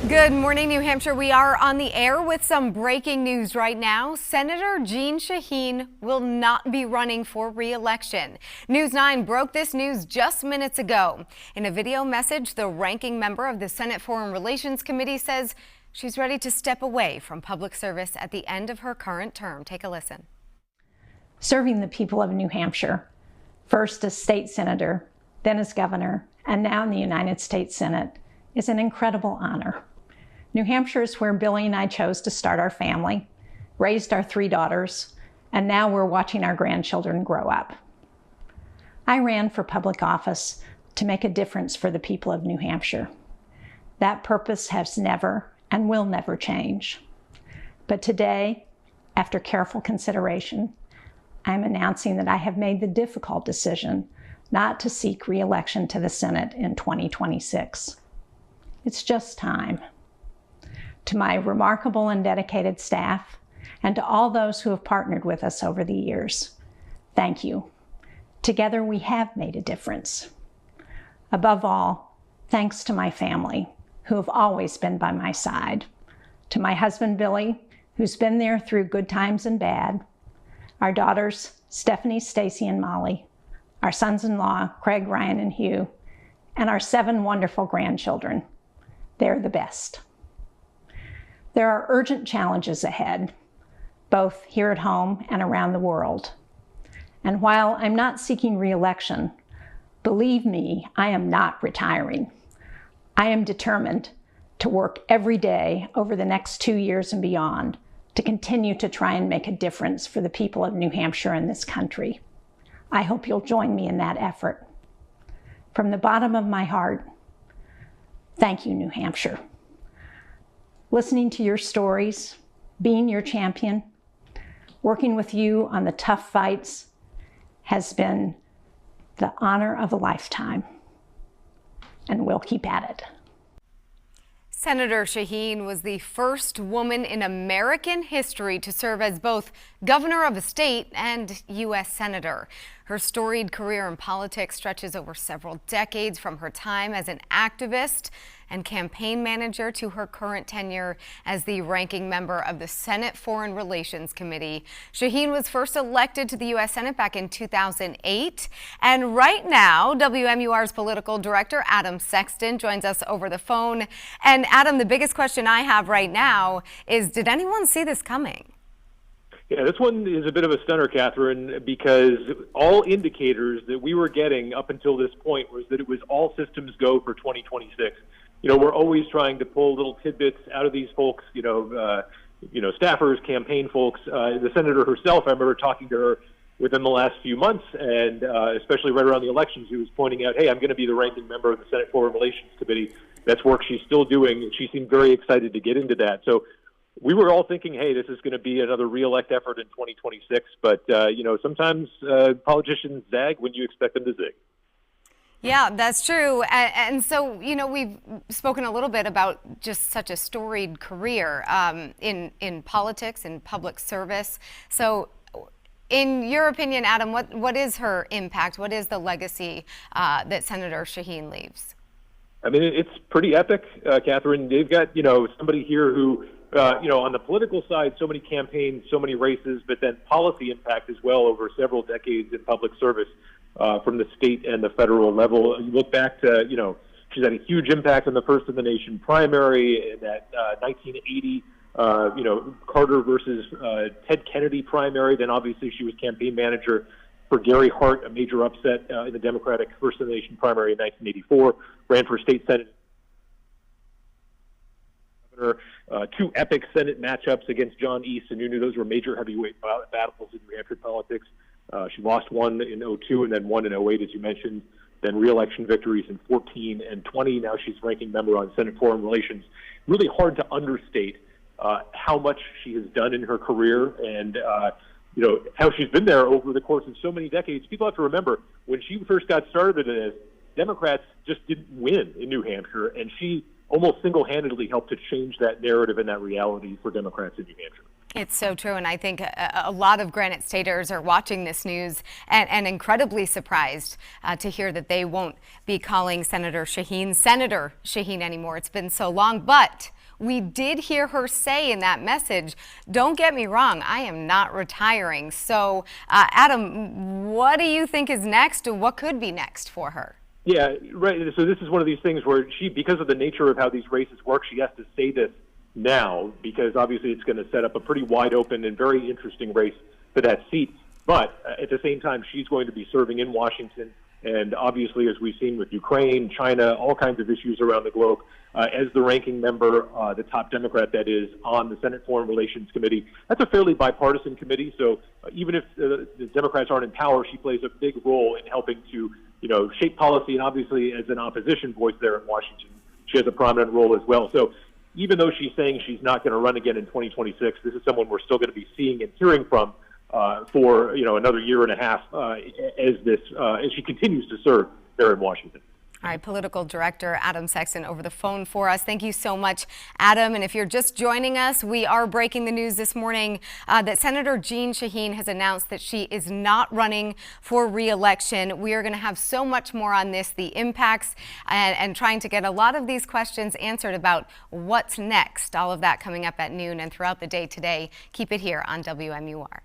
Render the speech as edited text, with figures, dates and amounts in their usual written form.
Good morning, New Hampshire. We are on the air with some breaking news right now. Senator Jeanne Shaheen will not be running for re-election. News 9 broke this news just minutes ago. In a video message, the ranking member of the Senate Foreign Relations Committee says she's ready to step away from public service at the end of her current term. Take a listen. Serving the people of New Hampshire, first as state senator, then as governor, and now in the United States Senate, is an incredible honor. New Hampshire is where Billy and I chose to start our family, raised our 3 daughters, and now we're watching our grandchildren grow up. I ran for public office to make a difference for the people of New Hampshire. That purpose has never and will never change. But today, after careful consideration, I'm announcing that I have made the difficult decision not to seek re-election to the Senate in 2026. It's just time. To my remarkable and dedicated staff, and to all those who have partnered with us over the years, thank you. Together we have made a difference. Above all, thanks to my family, who have always been by my side. To my husband, Billy, who's been there through good times and bad. Our daughters, Stephanie, Stacy, and Molly. Our sons-in-law, Craig, Ryan, and Hugh. And our 7 wonderful grandchildren. They're the best. There are urgent challenges ahead, both here at home and around the world. And while I'm not seeking re-election, believe me, I am not retiring. I am determined to work every day over the next 2 years and beyond to continue to try and make a difference for the people of New Hampshire and this country. I hope you'll join me in that effort. From the bottom of my heart, thank you, New Hampshire. Listening to your stories, being your champion, working with you on the tough fights has been the honor of a lifetime, and we'll keep at it. Senator Shaheen was the first woman in American history to serve as both governor of a state and U.S. senator. Her storied career in politics stretches over several decades, from her time as an activist and campaign manager to her current tenure as the ranking member of the Senate Foreign Relations Committee. Shaheen was first elected to the U.S. Senate back in 2008. And right now, WMUR's political director, Adam Sexton, joins us over the phone. And Adam, the biggest question I have right now is, did anyone see this coming? Yeah, this one is a bit of a stunner, Catherine, because all indicators that we were getting up until this point was that it was all systems go for 2026. You know, we're always trying to pull little tidbits out of these folks, staffers, campaign folks. The senator herself, I remember talking to her within the last few months, and especially right around the elections, she was pointing out, hey, I'm going to be the ranking member of the Senate Foreign Relations Committee. That's work she's still doing, and she seemed very excited to get into that. So we were all thinking, hey, this is going to be another re-elect effort in 2026. But, sometimes politicians zag when you expect them to zig. Yeah, that's true. And so, we've spoken a little bit about just such a storied career in politics and public service. So in your opinion, Adam, what is her impact? What is the legacy that Senator Shaheen leaves? I mean, it's pretty epic, Catherine. They've got, somebody here who, on the political side, so many campaigns, so many races, but then policy impact as well over several decades in public service. From the state and the federal level. You look back to, she's had a huge impact on the First in the Nation primary in that 1980, Carter versus Ted Kennedy primary. Then obviously she was campaign manager for Gary Hart, a major upset in the Democratic First in the Nation primary in 1984. Ran for state senate. 2 epic Senate matchups against John East, and you knew those were major heavyweight battles in New Hampshire politics. She lost one in 2002 and then one in 2008, as you mentioned, then re-election victories in 2014 and 2020. Now she's ranking member on Senate Foreign Relations. Really hard to understate how much she has done in her career and, how she's been there over the course of so many decades. People have to remember, when she first got started in this, Democrats just didn't win in New Hampshire, and she almost single-handedly helped to change that narrative and that reality for Democrats in New Hampshire. It's so true, and I think a lot of Granite Staters are watching this news and incredibly surprised to hear that they won't be calling Senator Shaheen anymore. It's been so long, but we did hear her say in that message, don't get me wrong, I am not retiring. So, Adam, what do you think is next, or what could be next for her? Yeah, right. So this is one of these things where because of the nature of how these races work, she has to say this now, because obviously it's going to set up a pretty wide open and very interesting race for that seat. But at the same time, she's going to be serving in Washington. And obviously, as we've seen with Ukraine, China, all kinds of issues around the globe, as the ranking member, the top Democrat that is, on the Senate Foreign Relations Committee, that's a fairly bipartisan committee. So even if the Democrats aren't in power, she plays a big role in helping to, shape policy. And obviously, as an opposition voice there in Washington, she has a prominent role as well. So even though she's saying she's not going to run again in 2026, this is someone we're still going to be seeing and hearing from for another year and a half as she continues to serve there in Washington. All right, Political Director Adam Sexton over the phone for us. Thank you so much, Adam. And if you're just joining us, we are breaking the news this morning that Senator Jeanne Shaheen has announced that she is not running for re-election. We are going to have so much more on this, the impacts, and trying to get a lot of these questions answered about what's next. All of that coming up at noon and throughout the day today. Keep it here on WMUR.